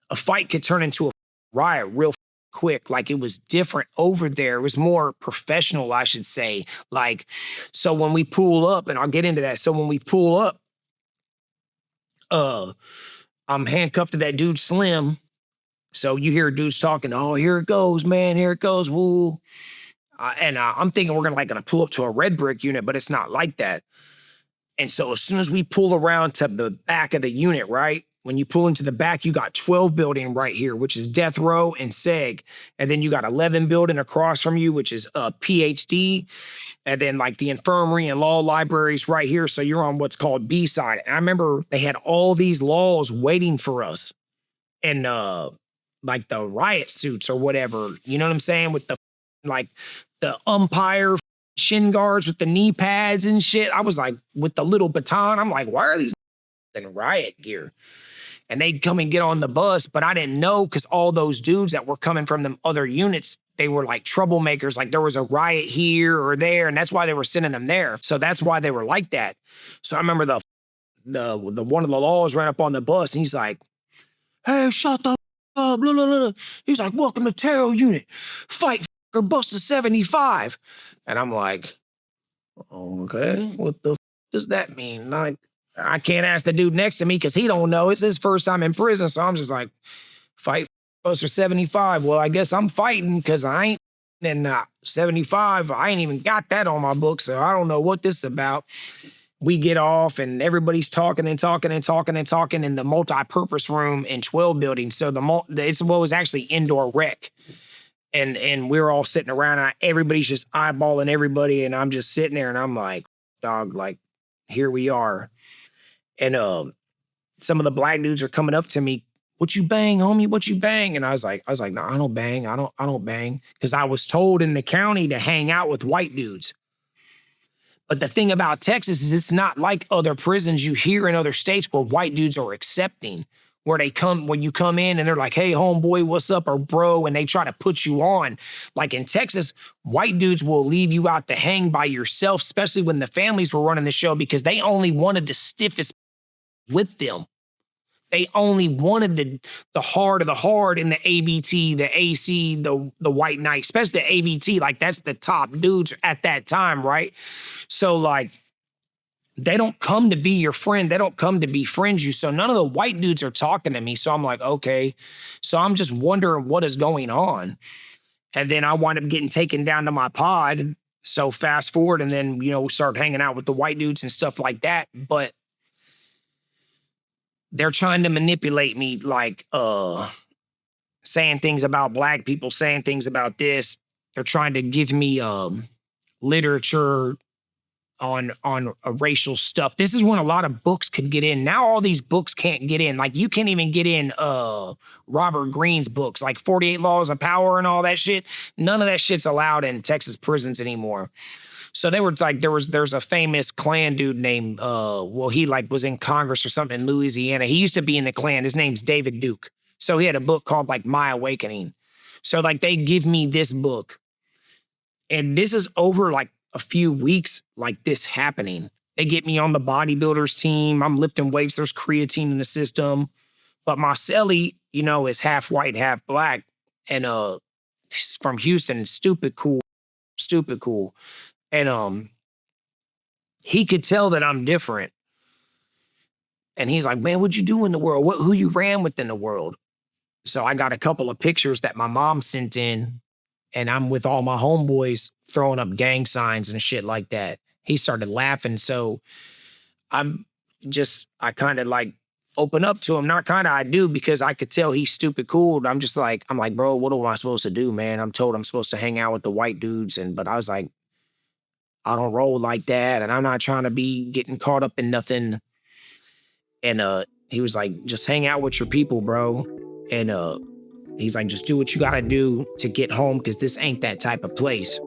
a fight could turn into a riot real quick. Like it was different over there. It was more professional, I should say. Like, so when we pull up, and I'll get into that. So when we pull up, I'm handcuffed to that dude Slim. So you hear dudes talking, oh, here it goes, man, here it goes, woo. And I'm thinking we're gonna pull up to a Red Brick unit, but it's not like that. And so as soon as we pull around to the back of the unit, right? When you pull into the back, you got 12 building right here, which is Death Row and Seg. And then you got 11 building across from you, which is PhD. And then like the infirmary and law libraries right here. So you're on what's called B side. And I remember they had all these laws waiting for us in like the riot suits or whatever. You know what I'm saying? With the like the umpire shin guards with the knee pads and shit. I was like, with the little baton, I'm like, why are these in riot gear? And they'd come and get on the bus, but I didn't know because all those dudes that were coming from them other units, they were like troublemakers. Like there was a riot here or there, and that's why they were sending them there. So that's why they were like that. So I remember the one of the laws ran up on the bus, and he's like, "Hey, shut the blah, blah, blah. He's like, welcome to Terror Unit. Fight or bust a 75. And I'm like, okay, what the does that mean? I can't ask the dude next to me because he don't know. It's his first time in prison. So I'm just like, fight bust or 75. Well, I guess I'm fighting because I ain't in 75. I ain't even got that on my book. So I don't know what this is about. We get off and everybody's talking in the multi-purpose room in 12 building. So it's what was actually indoor rec. And we're all sitting around and everybody's just eyeballing everybody. And I'm just sitting there and I'm like, dog, like, here we are. And some of the black dudes are coming up to me. What you bang, homie? What you bang? And I was like, no, I don't bang. I don't bang. Because I was told in the county to hang out with white dudes. But the thing about Texas is it's not like other prisons you hear in other states where white dudes are accepting, where when you come in and they're like, hey, homeboy, what's up, or bro, and they try to put you on. Like in Texas, white dudes will leave you out to hang by yourself, especially when the families were running the show, because they only wanted the stiffest with them. They only wanted the hard of the hard in the ABT, the AC, the white knight, especially the ABT. Like that's the top dudes at that time, right? So like, they don't come to be your friend. They don't come to befriend you. So none of the white dudes are talking to me. So I'm like, okay. So I'm just wondering what is going on. And then I wind up getting taken down to my pod. So fast forward and then, start hanging out with the white dudes and stuff like that. But they're trying to manipulate me, like saying things about black people, saying things about this. They're trying to give me literature on racial stuff. This is when a lot of books could get in. Now all these books can't get in. Like you can't even get in Robert Greene's books, like 48 Laws of Power and all that shit. None of that shit's allowed in Texas prisons anymore. So they were like, there's a famous Klan dude named, he like was in Congress or something in Louisiana. He used to be in the Klan. His name's David Duke. So he had a book called like My Awakening. So like they give me this book. And this is over like a few weeks like this happening. They get me on the bodybuilders team. I'm lifting weights. There's creatine in the system. But my cellie, is half white, half black. And he's from Houston, stupid cool. And he could tell that I'm different. And he's like, man, what'd you do in the world? Who you ran with in the world? So I got a couple of pictures that my mom sent in, and I'm with all my homeboys throwing up gang signs and shit like that. He started laughing. So I kind of like open up to him. Not kind of, I do, because I could tell he's stupid cool. I'm like, bro, what am I supposed to do, man? I'm told I'm supposed to hang out with the white dudes. But I was like, I don't roll like that, and I'm not trying to be getting caught up in nothing. And he was like, just hang out with your people, bro. And he's like, just do what you gotta do to get home, because this ain't that type of place.